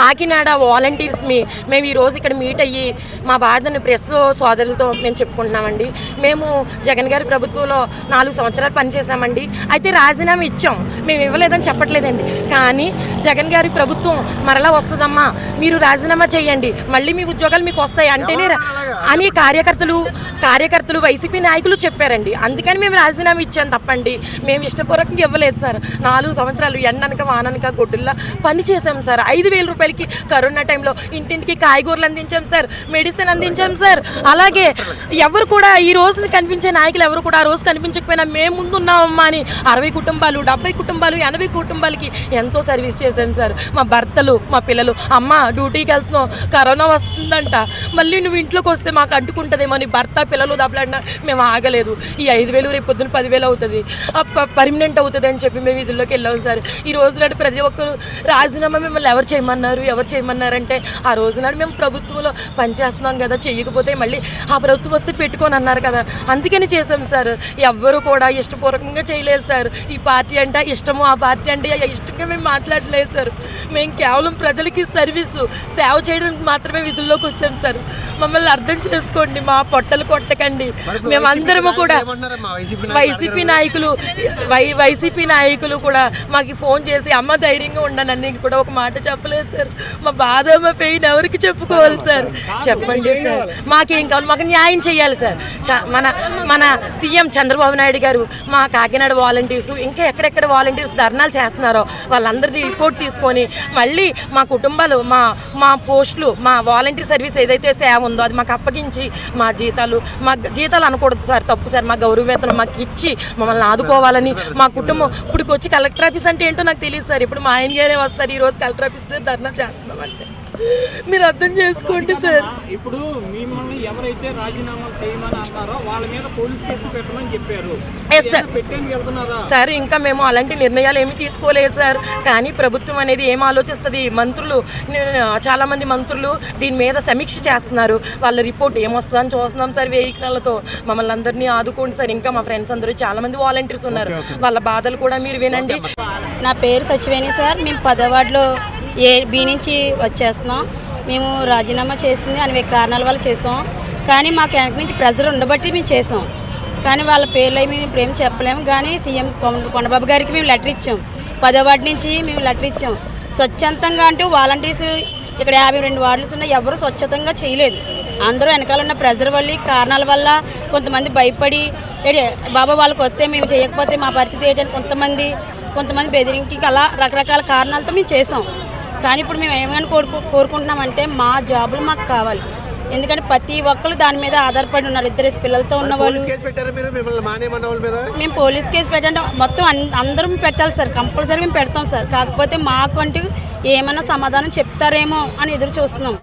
Kakinada volunteers మేము ఈరోజు ఇక్కడ మీట్ అయ్యి మా బాధను ప్రెస్ సోదరులతో మేము చెప్పుకుంటున్నామండి. మేము జగన్ గారి ప్రభుత్వంలో 4 సంవత్సరాలు పనిచేసామండి. అయితే రాజీనామా ఇచ్చాం, మేము ఇవ్వలేదని చెప్పట్లేదండి. కానీ జగన్ గారి ప్రభుత్వం మరలా వస్తుందమ్మా, మీరు రాజీనామా చేయండి, మళ్ళీ మీ ఉద్యోగాలు మీకు వస్తాయి అంటేనే అని కార్యకర్తలు వైసీపీ నాయకులు చెప్పారండి. అందుకని మేము రాజీనామా ఇచ్చాం తప్పండి, మేము ఇష్టపూర్వకంగా ఇవ్వలేదు సార్. 4 సంవత్సరాలు ఎండనక వాననక గొడ్డుల్లా పని చేసాం సార్. 5,000 రూపాయలకి కరోనా టైంలో ఇంటింటికి కాయగూరలు అందించాం సార్, మెడిసిన్ అందించాం సార్. అలాగే ఎవరు కూడా ఈ రోజు కనిపించే నాయకులు ఎవరు కూడా ఆ రోజు కనిపించకపోయినా మేము ముందున్నామమ్మా అని 60 కుటుంబాలు 70 కుటుంబాలు 80 కుటుంబాలకి ఎంతో సర్వీస్ చేశాం సార్. మా భర్తలు మా పిల్లలు, అమ్మ డ్యూటీకి వెళ్తున్నాం, కరోనా వస్తుందంట, మళ్ళీ నువ్వు ఇంట్లోకి వస్తే మాకు అంటుకుంటుందేమో అని భర్త పిల్లలు దెబ్బలాడినా మేము ఆగలేదు. ఈ 5,000 రేపు పొద్దున్న 10,000 అవుతుంది, పర్మనెంట్ అవుతుంది అని చెప్పి మేము విధుల్లోకి వెళ్ళాము సార్. ఈ రోజు నాడు ప్రతి ఒక్కరు రాజీనామా మిమ్మల్ని ఎవరు చేయమన్నారంటే ఆ రోజు నాడు మేము ప్రభుత్వంలో పనిచేస్తున్నాం కదా, చెయ్యకపోతే మళ్ళీ ఆ ప్రభుత్వం వస్తే పెట్టుకొని అన్నారు కదా, అందుకని చేసాం సార్. ఎవ్వరు కూడా ఇష్టపూర్వకంగా చేయలేదు సార్. ఈ పార్టీ అంటే ఇష్టము, ఆ పార్టీ అంటే ఇష్టంగా మేము మాట్లాడలేదు సార్. మేము కేవలం ప్రజలకి సేవ చేయడానికి మాత్రమే విధుల్లోకి వచ్చాం సార్. మమ్మల్ని అర్థం చేసుకోండి, మా పొట్టలు కొట్టకండి. మేమందరము కూడా వైసీపీ నాయకులు కూడా మాకు ఫోన్ చేసి అమ్మ ధైర్యంగా ఉండనని కూడా ఒక మాట చెప్పలేదు సార్. మా బాధ మా పెయిన్ ఎవరికి చెప్పుకోవాలి సార్? చెప్పండి సార్, మాకేం కావాలి? మాకు న్యాయం చేయాలి సార్. మన సీఎం చంద్రబాబు నాయుడు గారు మా కాకినాడ వాలంటీర్స్ ఇంకా ఎక్కడెక్కడ వాలంటీర్స్ ధర్నాలు చేస్తున్నారో వాళ్ళందరిది రిపోర్ట్ తీసుకొని మళ్ళీ మా కుటుంబాలు మా పోస్టులు మా వాలంటీర్ సర్వీస్ ఏదైతే సేవ ఉందో అది మాకు అప్పగించి మా జీతాలు అనకూడదు సార్, తప్పు సార్. మా గౌరవవేతనం మాకు ఇచ్చి మమ్మల్ని ఆదుకోవాలని మా కుటుంబం ఇప్పుడు వచ్చి కలెక్టర్ ఆఫీస్ అంటే ఏంటో నాకు తెలియదు సార్. ఇప్పుడు మా ఆయన గారే వస్తారు, ఈరోజు కలెక్టర్ ఆఫీస్ ధర్నా చేస్తున్నామంటే మీరు అర్థం చేసుకోండి సార్. ఇప్పుడు మిమ్మల్ని ఎవరైతే రాజీనామా చేయమని అన్నారో వాళ్ళ మీద పోలీస్ కేసు పెట్టమని చెప్పారు సార్. ఇంకా మేము అలాంటి నిర్ణయాలు ఏమీ తీసుకోలేదు సార్. కానీ ప్రభుత్వం అనేది ఏం ఆలోచిస్తుంది? చాలామంది మంత్రులు దీని మీద సమీక్ష చేస్తున్నారు. వాళ్ళ రిపోర్ట్ ఏమొస్తుందని చూస్తున్నాం సార్. వెహికల్లతో మమ్మల్ని అందరినీ ఆదుకోండి సార్. ఇంకా మా ఫ్రెండ్స్ అందరూ చాలామంది వాలంటీర్స్ ఉన్నారు, వాళ్ళ బాధలు కూడా మీరు వినండి. నా పేరు సచివేణి సార్. మేము 10వ వార్డులో బి నుంచి వచ్చేస్తున్నాం. మేము రాజీనామా చేసింది అనేక కారణాల వల్ల చేసాం. కానీ మాకు వెనక నుంచి ప్రెజర్ ఉండబట్టి మేము చేసాం. కానీ వాళ్ళ పేర్లు మేము ఇప్పుడు ఏం చెప్పలేము. కానీ సీఎం కొండబాబు గారికి మేము లెటర్ ఇచ్చాం. 10వ వార్డు నుంచి మేము లెటర్ ఇచ్చాం. స్వచ్ఛందంగా అంటూ వాలంటీర్స్ ఇక్కడ 52 వార్డులు ఉన్నాయి, ఎవరు స్వచ్ఛతంగా చేయలేదు. అందరూ వెనకాల ఉన్న ప్రెజర్ వల్ల కారణాల వల్ల కొంతమంది భయపడి బాబా వాళ్ళకి వస్తే మేము చేయకపోతే మా పరిస్థితి ఏంటని కొంతమంది బెదిరించి అలా రకరకాల కారణాలతో మేము చేసాం. కానీ ఇప్పుడు మేము ఏమైనా కోరుకుంటున్నామంటే మా జాబులు మాకు కావాలి. ఎందుకంటే ప్రతి ఒక్కరు దాని మీద ఆధారపడి ఉన్నారు. 2 పిల్లలతో ఉన్న వాళ్ళు. మేము పోలీస్ కేసు పెట్టండి మొత్తం అందరం పెట్టాలి సార్, కంపల్సరీ మేము పెడతాం సార్. కాకపోతే మాకు అంటూ ఏమైనా సమాధానం చెప్తారేమో అని ఎదురు చూస్తున్నాం.